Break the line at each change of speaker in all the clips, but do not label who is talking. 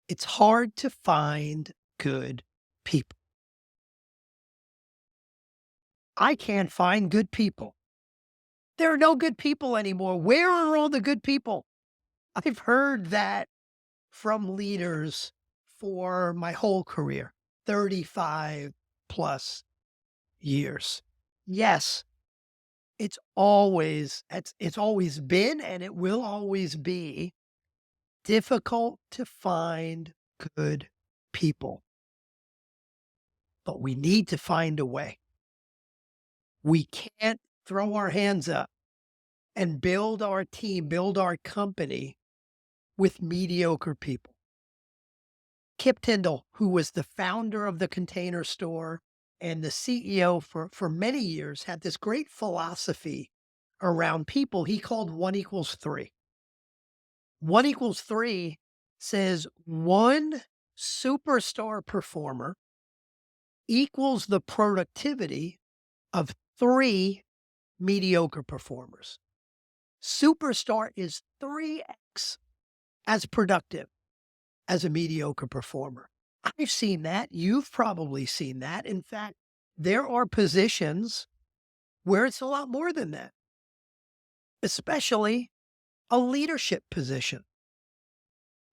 It's hard to find good people. I can't find good people. There are no good people anymore. Where are all the good people? I've heard that from leaders for my whole career, 35 plus years. Yes, it's always been and it will always be difficult to find good people, but we need to find a way. We can't throw our hands up and build our team, build our company with mediocre people. Kip Tyndall, who was the founder of the Container Store and the CEO for many years, had this great philosophy around people he called 1 equals 3. 1 equals 3 says 1 superstar performer equals the productivity of 3 mediocre performers. Superstar is 3x as productive as a mediocre performer. I've seen that. You've probably seen that. In fact, there are positions where it's a lot more than that, especially a leadership position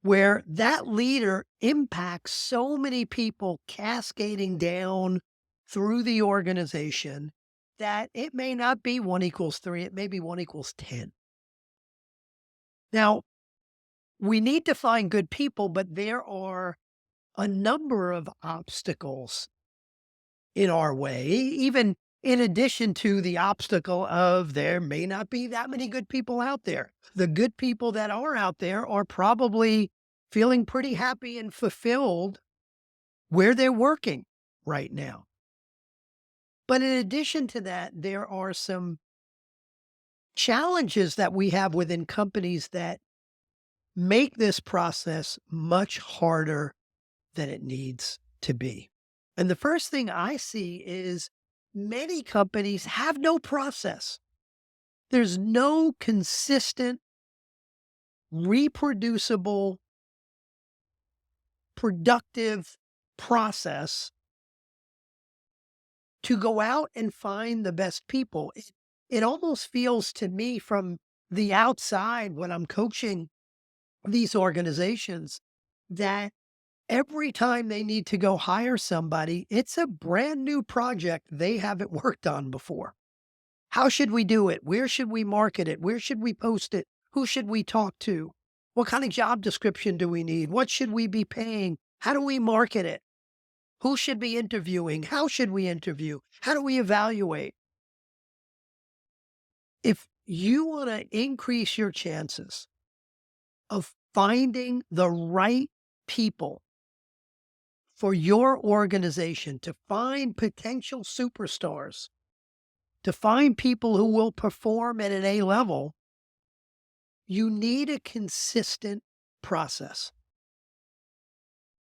where that leader impacts so many people cascading down through the organization that it may not be 1 equals 3, it may be 1 equals 10. Now, we need to find good people, but there are a number of obstacles in our way, even in addition to the obstacle of there may not be that many good people out there. The good people that are out there are probably feeling pretty happy and fulfilled where they're working right now. But in addition to that, there are some challenges that we have within companies that make this process much harder than it needs to be. And the first thing I see is many companies have no process. There's no consistent, reproducible, productive process to go out and find the best people. It almost feels to me from the outside when I'm coaching these organizations that every time they need to go hire somebody, it's a brand new project they haven't worked on before. How should we do it? Where should we market it? Where should we post it? Who should we talk to? What kind of job description do we need? What should we be paying? How do we market it? Who should be interviewing? How should we interview? How do we evaluate? If you want to increase your chances of finding the right people for your organization, to find potential superstars, to find people who will perform at an A level, you need a consistent process.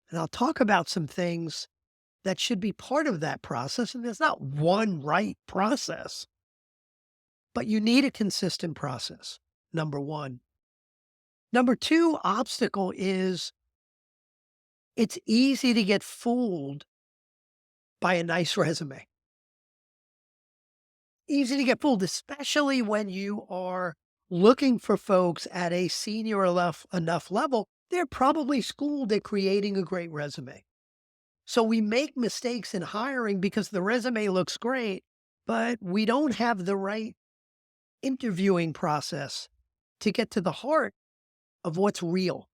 And I'll talk about some things that should be part of that process. And there's not one right process, but you need a consistent process. Number one. Number two obstacle is it's easy to get fooled by a nice resume. Easy to get fooled, especially when you are looking for folks at a senior enough level. They're probably schooled at creating a great resume. So we make mistakes in hiring because the resume looks great, but we don't have the right interviewing process to get to the heart of what's real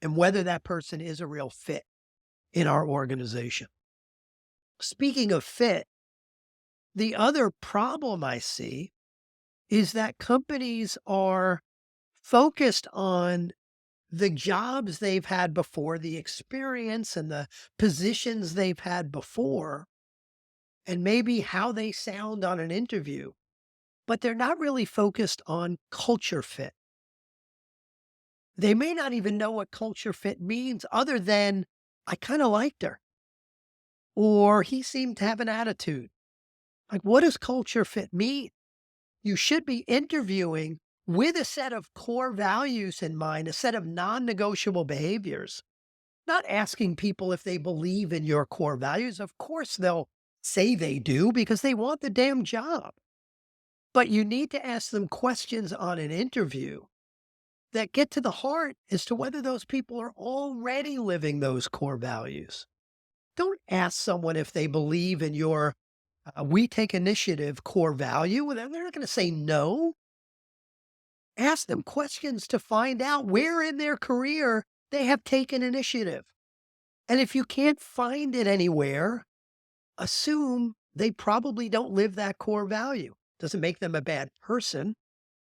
and whether that person is a real fit in our organization. Speaking of fit, the other problem I see is that companies are focused on the jobs they've had before, the experience and the positions they've had before, and maybe how they sound on an interview, but they're not really focused on culture fit. They may not even know what culture fit means other than, I kind of liked her, or he seemed to have an attitude. Like, what does culture fit mean? You should be interviewing with a set of core values in mind, a set of non-negotiable behaviors, not asking people if they believe in your core values. Of course, they'll say they do because they want the damn job. But you need to ask them questions on an interview that get to the heart as to whether those people are already living those core values. Don't ask someone if they believe in your we take initiative core value. Well, they're not going to say no. Ask them questions to find out where in their career they have taken initiative. And if you can't find it anywhere, assume they probably don't live that core value. Doesn't make them a bad person,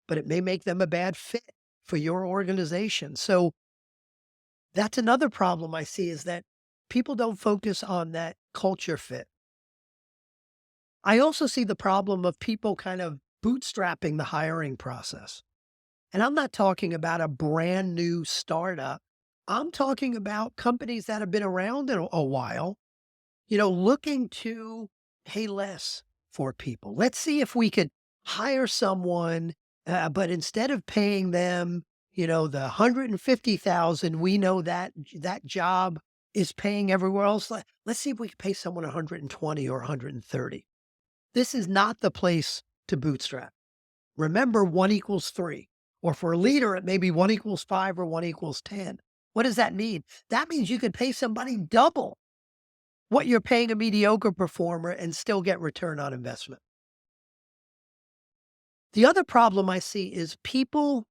but it may make them a bad fit for your organization. So that's another problem I see, is that people don't focus on that culture fit. I also see the problem of people kind of bootstrapping the hiring process. And I'm not talking about a brand new startup. I'm talking about companies that have been around in a while, looking to pay less for people. Let's see if we could hire someone, but instead of paying them, the 150,000, we know that that job is paying everywhere else. Let's see if we can pay someone 120 or 130. This is not the place to bootstrap. Remember, 1 equals 3. Or for a leader, it may be 1 equals 5 or 1 equals 10. What does that mean? That means you could pay somebody double what you're paying a mediocre performer and still get return on investment. The other problem I see is people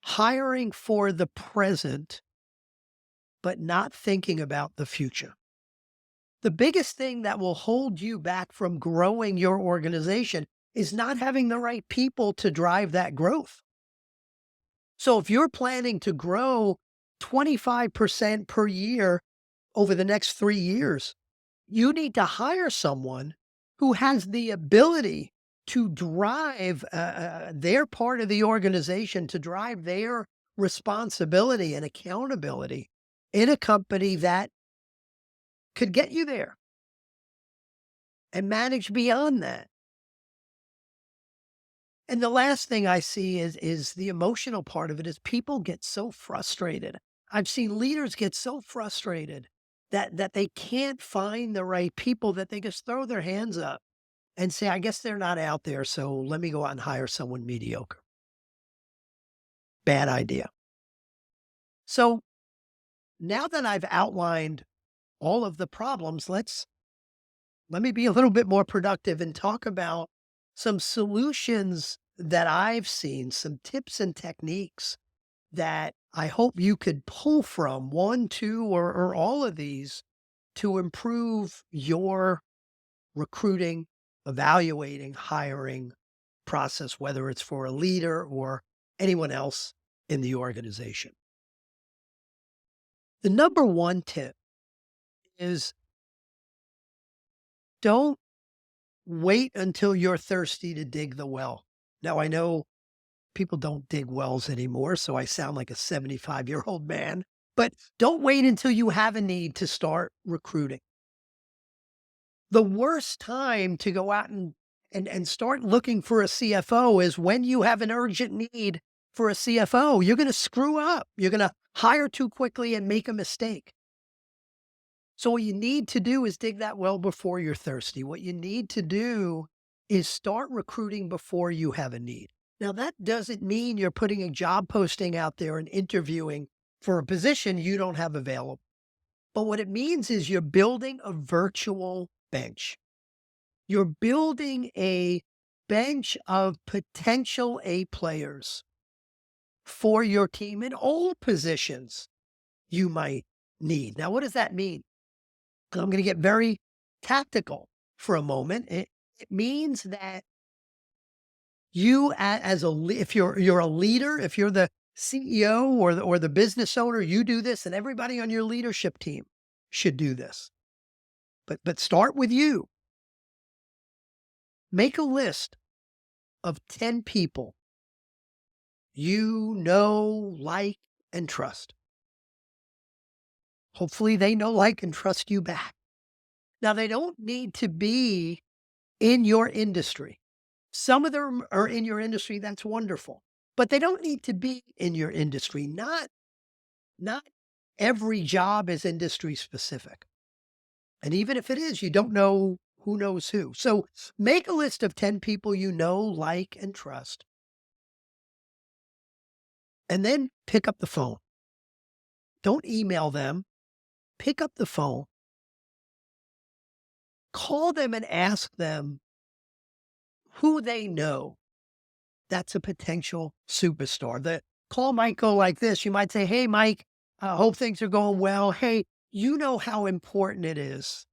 hiring for the present, but not thinking about the future. The biggest thing that will hold you back from growing your organization is not having the right people to drive that growth. So if you're planning to grow 25% per year over the next 3 years, you need to hire someone who has the ability to drive their part of the organization, to drive their responsibility and accountability in a company that could get you there and manage beyond that. And the last thing I see is the emotional part of it. Is people get so frustrated. I've seen leaders get so frustrated that they can't find the right people, that they just throw their hands up and say, I guess they're not out there, so let me go out and hire someone mediocre. Bad idea. So now that I've outlined all of the problems, let me be a little bit more productive and talk about some solutions that I've seen, some tips and techniques that I hope you could pull from, one, two, or all of these, to improve your recruiting, evaluating, hiring process, whether it's for a leader or anyone else in the organization. The number one tip is, don't wait until you're thirsty to dig the well. Now, I know people don't dig wells anymore, so I sound like a 75-year-old man, but don't wait until you have a need to start recruiting. The worst time to go out and start looking for a CFO is when you have an urgent need for a CFO. You're going to screw up. You're going to hire too quickly and make a mistake. So what you need to do is dig that well before you're thirsty. What you need to do is start recruiting before you have a need. Now, that doesn't mean you're putting a job posting out there and interviewing for a position you don't have available. But what it means is you're building a virtual bench. You're building a bench of potential A players for your team in all positions you might need. Now, what does that mean? I'm going to get very tactical for a moment. It means that you, if you're a leader, if you're the CEO or the business owner, you do this, and everybody on your leadership team should do this. But start with you. Make a list of 10 people you know, like, and trust. Hopefully they know, like, and trust you back. Now, they don't need to be in your industry. Some of them are in your industry. That's wonderful. but they don't need to be in your industry. Not every job is industry specific. And even if it is, you don't know who knows who. So make a list of 10 people you know, like, and trust, and then pick up the phone. Don't email them. Pick up the phone, call them and ask them who they know that's a potential superstar. The call might go like this. You might say, "Hey, Mike, I hope things are going well. Hey, you know how important it is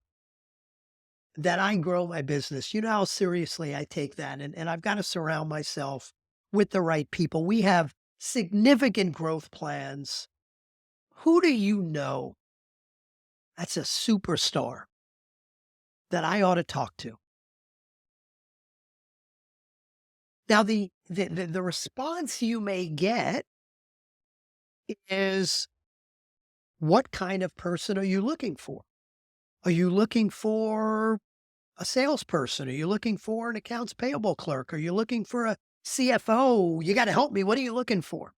that I grow my business. You know how seriously I take that. And I've got to surround myself with the right people. We have significant growth plans. Who do you know that's a superstar that I ought to talk to?" Now, the response you may get is, what kind of person are you looking for? Are you looking for a salesperson? Are you looking for an accounts payable clerk? Are you looking for a CFO? You got to help me. What are you looking for?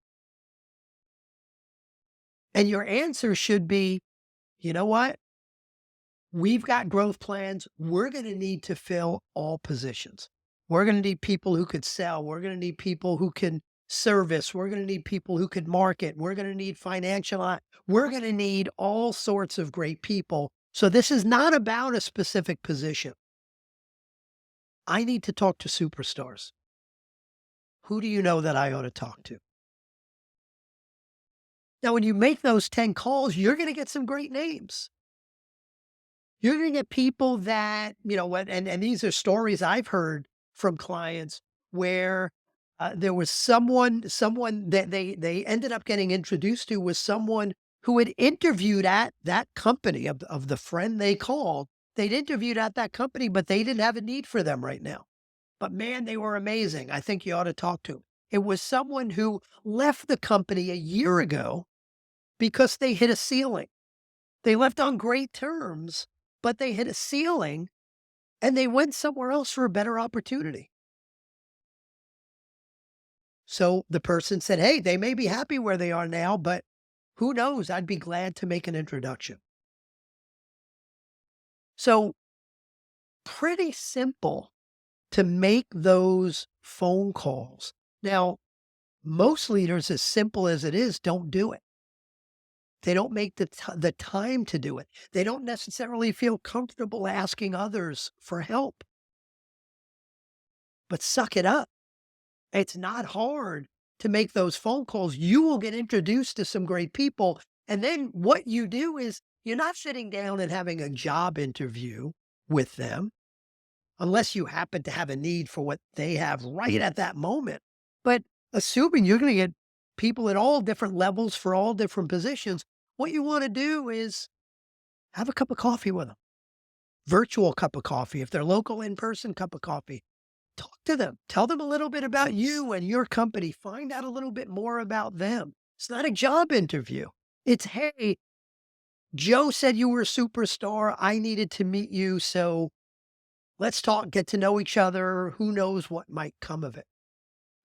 And your answer should be, you know what? We've got growth plans. We're going to need to fill all positions. We're going to need people who could sell. We're going to need people who can service. We're going to need people who could market. We're going to need we're going to need all sorts of great people. So this is not about a specific position. I need to talk to superstars. Who do you know that I ought to talk to? Now, when you make those 10 calls, you're going to get some great names. You're going to get people that, what, and these are stories I've heard from clients where there was someone that they ended up getting introduced to was someone who had interviewed at that company of the friend they called. They'd interviewed at that company, but they didn't have a need for them right now. But man, they were amazing. I think you ought to talk to 'em. It was someone who left the company a year ago because they hit a ceiling. They left on great terms, but they hit a ceiling and they went somewhere else for a better opportunity. So the person said, "Hey, they may be happy where they are now, but who knows? I'd be glad to make an introduction." So pretty simple to make those phone calls. Now, most leaders, as simple as it is, don't do it. They don't make the time to do it. They don't necessarily feel comfortable asking others for help. But suck it up. It's not hard to make those phone calls. You will get introduced to some great people. And then what you do is you're not sitting down and having a job interview with them unless you happen to have a need for what they have right at that moment. But assuming you're going to get people at all different levels for all different positions, what you want to do is have a cup of coffee with them, virtual cup of coffee. If they're local, in person, cup of coffee. Talk to them. Tell them a little bit about you and your company. Find out a little bit more about them. It's not a job interview. It's, "Hey, Joe said you were a superstar. I needed to meet you. So let's talk, get to know each other. Who knows what might come of it?"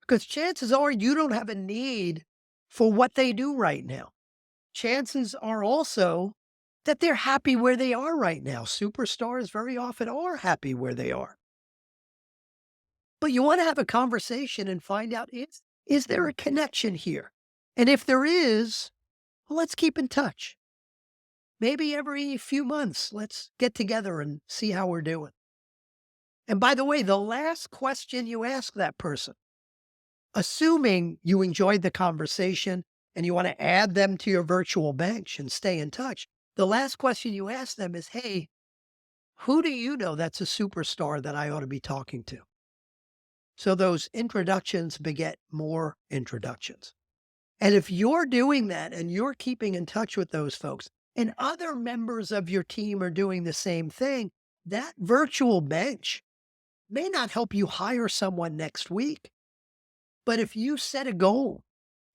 Because chances are you don't have a need for what they do right now. Chances are also that they're happy where they are right now. Superstars very often are happy where they are. But you want to have a conversation and find out, is there a connection here? And if there is, well, let's keep in touch. Maybe every few months, let's get together and see how we're doing. And by the way, the last question you ask that person, assuming you enjoyed the conversation and you want to add them to your virtual bench and stay in touch, the last question you ask them is, "Hey, who do you know that's a superstar that I ought to be talking to?" So those introductions beget more introductions. And if you're doing that and you're keeping in touch with those folks and other members of your team are doing the same thing, that virtual bench may not help you hire someone next week. But if you set a goal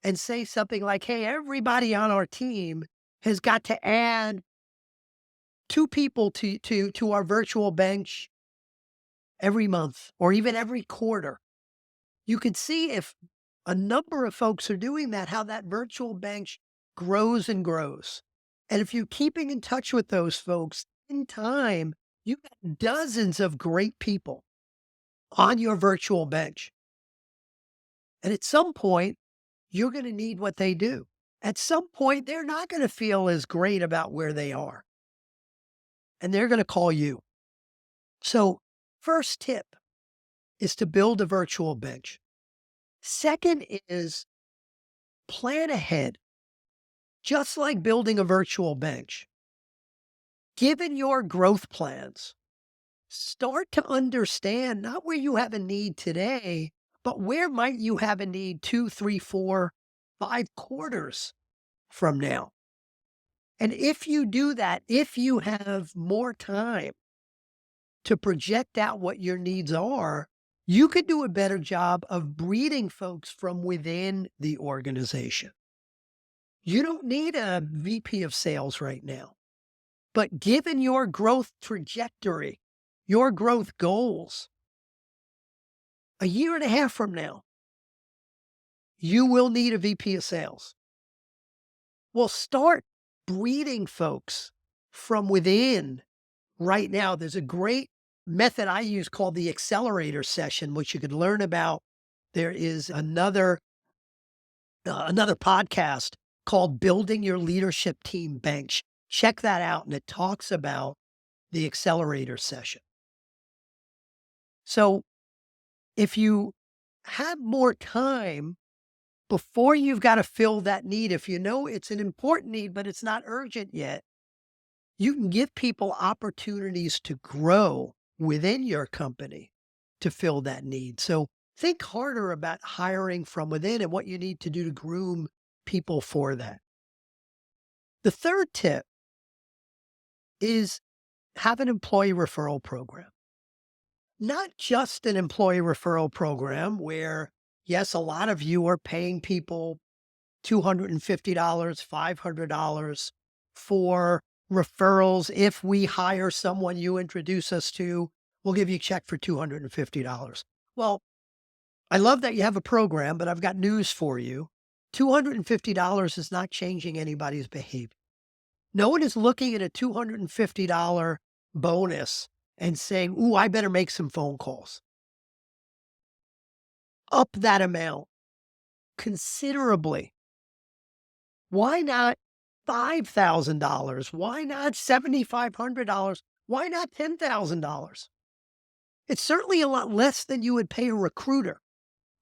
and say something like, "Hey, everybody on our team has got to add 2 people to our virtual bench every month or even every quarter," you could see if a number of folks are doing that, how that virtual bench grows and grows. And if you're keeping in touch with those folks in time, you got dozens of great people on your virtual bench. And at some point, you're going to need what they do. At some point, they're not going to feel as great about where they are, and they're going to call you. So, first tip is to build a virtual bench. Second is plan ahead, just like building a virtual bench. Given your growth plans, start to understand not where you have a need today, but where might you have a need 2, 3, 4, 5 quarters from now. And if you do that, if you have more time to project out what your needs are, you could do a better job of breeding folks from within the organization. You don't need a VP of sales right now, but given your growth trajectory, your growth goals, a year and a half from now, you will need a VP of sales. Well, start breeding folks from within right now. There's a great method I use called the accelerator session, which you could learn about. There is another podcast called Building Your Leadership Team Bench. Check that out, and it talks about the accelerator session. So if you have more time before you've got to fill that need, if you know it's an important need, but it's not urgent yet, you can give people opportunities to grow within your company to fill that need. So think harder about hiring from within and what you need to do to groom people for that. The third tip is have an employee referral program. Not just an employee referral program where, yes, a lot of you are paying people $250, $500 for referrals. If we hire someone you introduce us to, we'll give you a check for $250. Well, I love that you have a program, but I've got news for you. $250 is not changing anybody's behavior. No one is looking at a $250 bonus and saying, ooh, I better make some phone calls. Up that amount considerably. Why not $5,000? Why not $7,500? Why not $10,000? It's certainly a lot less than you would pay a recruiter,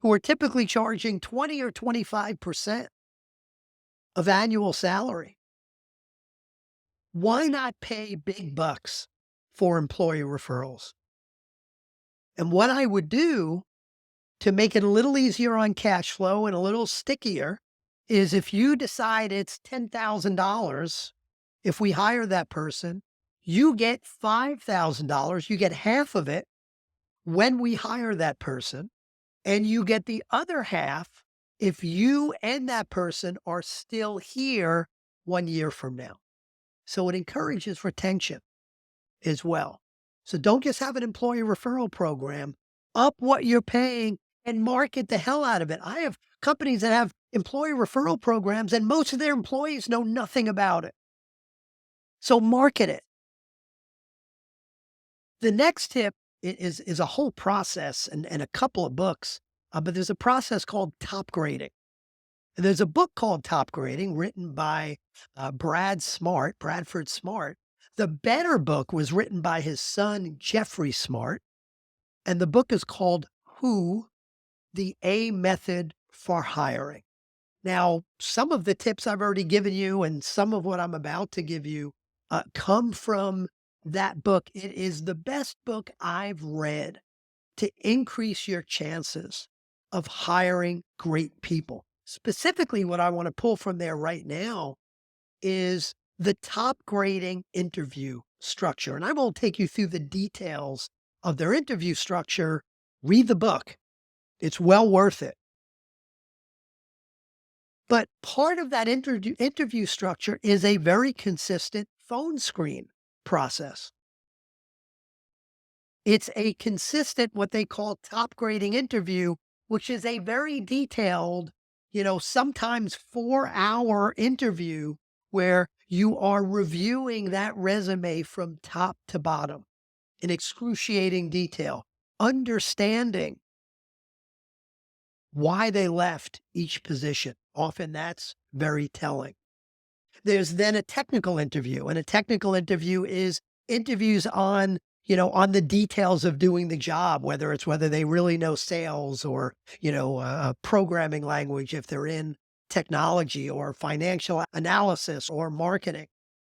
who are typically charging 20 or 25% of annual salary. Why not pay big bucks for employee referrals? And what I would do to make it a little easier on cash flow and a little stickier is if you decide it's $10,000, if we hire that person, you get $5,000, you get half of it when we hire that person, and you get the other half if you and that person are still here 1 year from now. So it encourages retention as well. So don't just have an employee referral program, up what you're paying and market the hell out of it. I have companies that have employee referral programs and most of their employees know nothing about it. So market it. The next tip is a whole process and a couple of books, but there's a process called top grading. And there's a book called Top Grading written by Bradford Smart. The better book was written by his son, Jeffrey Smart. And the book is called Who? The A Method for Hiring. Now, some of the tips I've already given you and some of what I'm about to give you come from that book. It is the best book I've read to increase your chances of hiring great people. Specifically, what I want to pull from there right now is the top grading interview structure. And I won't take you through the details of their interview structure. Read the book. It's well worth it. But part of that interview structure is a very consistent phone screen process. It's a consistent, what they call top grading interview which is a very detailed, sometimes 4-hour interview where you are reviewing that resume from top to bottom in excruciating detail, understanding why they left each position. Often that's very telling. There's then a technical interview, and a technical interview is interviews on, on the details of doing the job, whether they really know sales or, programming language if they're in technology or financial analysis or marketing.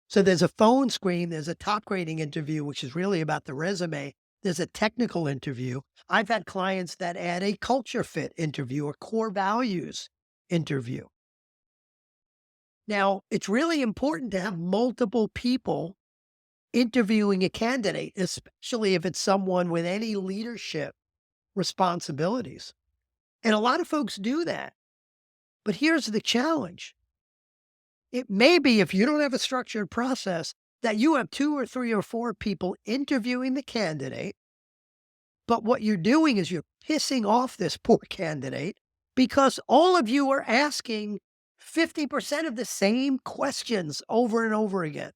So there's a phone screen, there's a top grading interview, which is really about the resume. There's a technical interview. I've had clients that add a culture fit interview or core values interview. Now, it's really important to have multiple people interviewing a candidate, especially if it's someone with any leadership responsibilities. And a lot of folks do that. But here's the challenge. It may be, if you don't have a structured process, that you have 2 or 3 or 4 people interviewing the candidate, but what you're doing is you're pissing off this poor candidate because all of you are asking 50% of the same questions over and over again.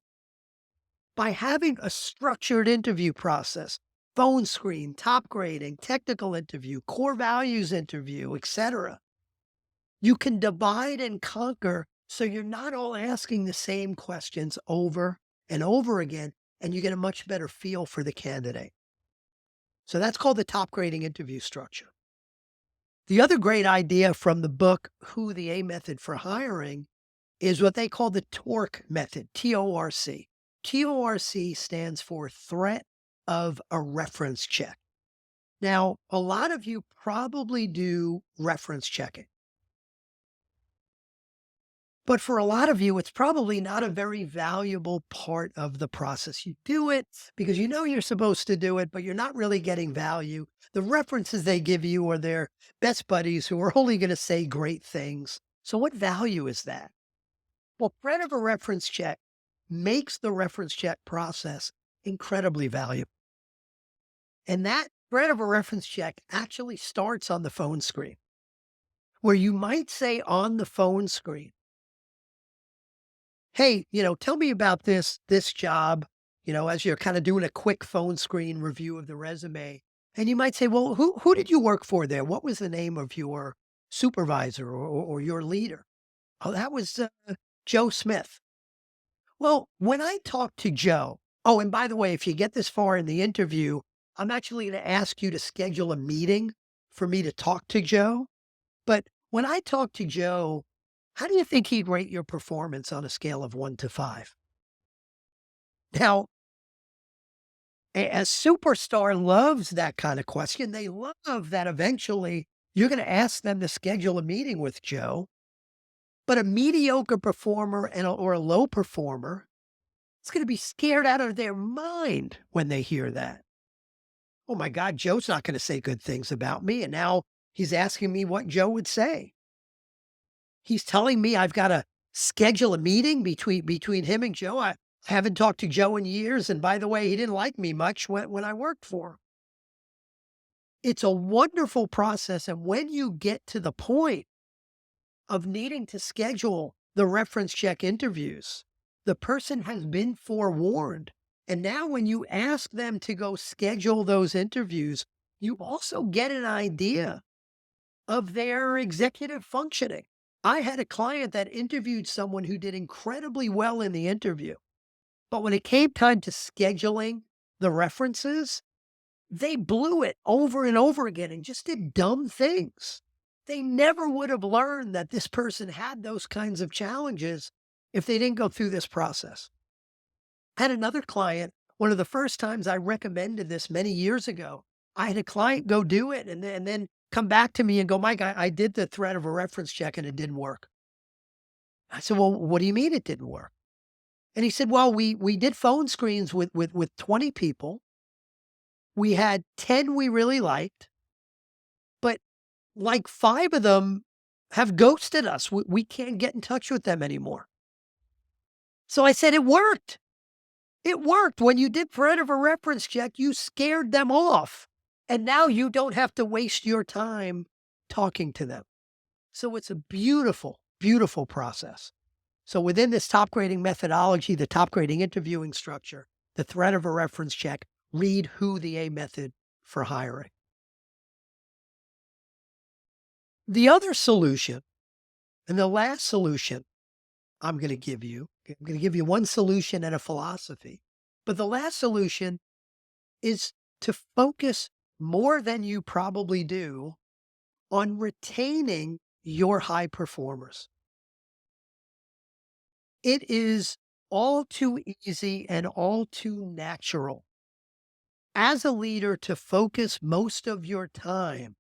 By having a structured interview process, phone screen, top grading, technical interview, core values interview, etc., you can divide and conquer so you're not all asking the same questions over and over again, and you get a much better feel for the candidate. So that's called the top grading interview structure. The other great idea from the book, Who the A Method for Hiring, is what they call the TORC method, TORC. TORC stands for threat of a reference check. Now, a lot of you probably do reference checking. But for a lot of you, it's probably not a very valuable part of the process. You do it because you know you're supposed to do it, but you're not really getting value. The references they give you are their best buddies who are only going to say great things. So what value is that? Well, threat of a reference check makes the reference check process incredibly valuable. And that threat of a reference check actually starts on the phone screen, where you might say on the phone screen, hey, tell me about this job, as you're kind of doing a quick phone screen review of the resume. And you might say, well, who did you work for there? What was the name of your supervisor or your leader? Oh, that was Joe Smith. Well, when I talk to Joe, oh, and by the way, if you get this far in the interview, I'm actually going to ask you to schedule a meeting for me to talk to Joe. But when I talk to Joe, how do you think he'd rate your performance on a scale of 1 to 5? Now, a superstar loves that kind of question. They love that eventually you're going to ask them to schedule a meeting with Joe. But a mediocre performer or a low performer is going to be scared out of their mind when they hear that. Oh my God, Joe's not going to say good things about me. And now he's asking me what Joe would say. He's telling me I've got to schedule a meeting between him and Joe. I haven't talked to Joe in years. And by the way, he didn't like me much when I worked for him. It's a wonderful process. And when you get to the point of needing to schedule the reference check interviews, the person has been forewarned. And now when you ask them to go schedule those interviews, you also get an idea of their executive functioning. I had a client that interviewed someone who did incredibly well in the interview. But when it came time to scheduling the references, they blew it over and over again and just did dumb things. They never would have learned that this person had those kinds of challenges if they didn't go through this process. I had another client, one of the first times I recommended this many years ago, I had a client go do it and then come back to me and go, Mike, I did the threat of a reference check and it didn't work. I said, well, what do you mean it didn't work? And he said, well, we did phone screens with 20 people. We had 10 we really liked, but like 5 of them have ghosted us. We can't get in touch with them anymore. So I said, it worked. It worked. When you did threat of a reference check, you scared them off. And now you don't have to waste your time talking to them. So it's a beautiful, beautiful process. So within this top grading methodology, the top grading interviewing structure, the threat of a reference check, read Who the A Method for Hiring. The other solution, and the last solution I'm going to give you, I'm going to give you one solution and a philosophy. But the last solution is to focus more than you probably do on retaining your high performers. It is all too easy and all too natural as a leader to focus most of your time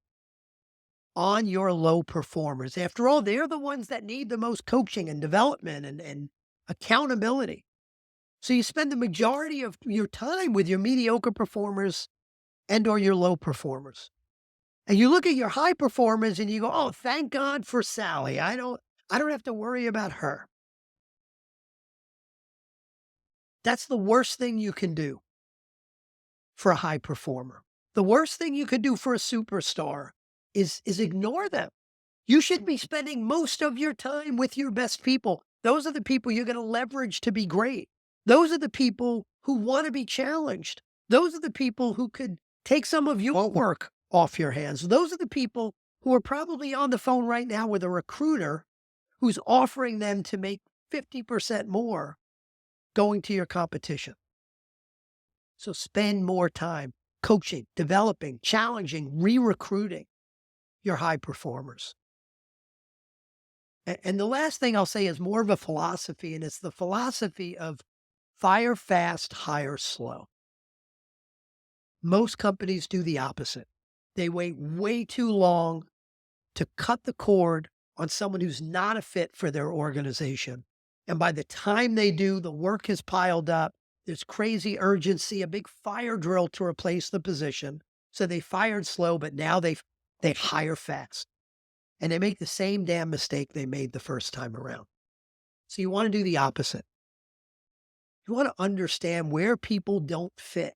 on your low performers. After all, they're the ones that need the most coaching and development and accountability. So you spend the majority of your time with your mediocre performers and or your low performers. And you look at your high performers and you go, "Oh, thank God for Sally. I don't have to worry about her." That's the worst thing you can do for a high performer. The worst thing you could do for a superstar is ignore them. You should be spending most of your time with your best people. Those are the people you're going to leverage to be great. Those are the people who want to be challenged. Those are the people who could take some of your work off your hands. Those are the people who are probably on the phone right now with a recruiter who's offering them to make 50% more going to your competition. So spend more time coaching, developing, challenging, re-recruiting your high performers. And the last thing I'll say is more of a philosophy, and it's the philosophy of fire fast, hire slow. Most companies do the opposite. They wait way too long to cut the cord on someone who's not a fit for their organization. And by the time they do, the work has piled up. There's crazy urgency, a big fire drill to replace the position. So they fired slow, but now they hire fast. And they make the same damn mistake they made the first time around. So you want to do the opposite. You want to understand where people don't fit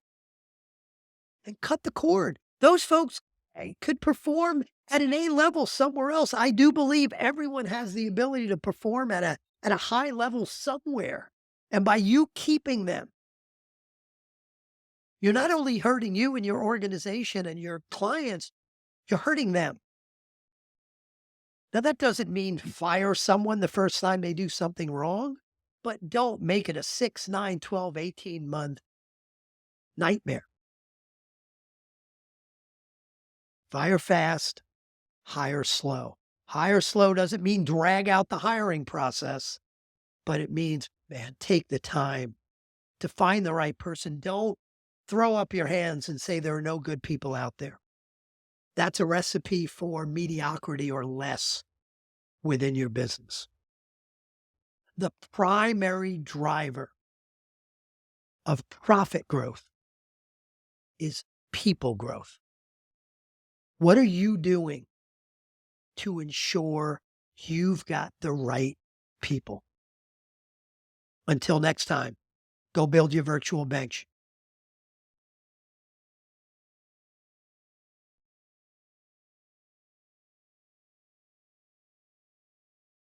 and cut the cord. Those folks could perform at an A level somewhere else. I do believe everyone has the ability to perform at a high level somewhere. And by you keeping them, you're not only hurting you and your organization and your clients, you're hurting them. Now, that doesn't mean fire someone the first time they do something wrong, but don't make it a 6, 9, 12, 18-month nightmare. Fire fast, hire slow. Hire slow doesn't mean drag out the hiring process, but it means, man, take the time to find the right person. Don't throw up your hands and say there are no good people out there. That's a recipe for mediocrity or less within your business. The primary driver of profit growth is people growth. What are you doing to ensure you've got the right people? Until next time, go build your virtual bench.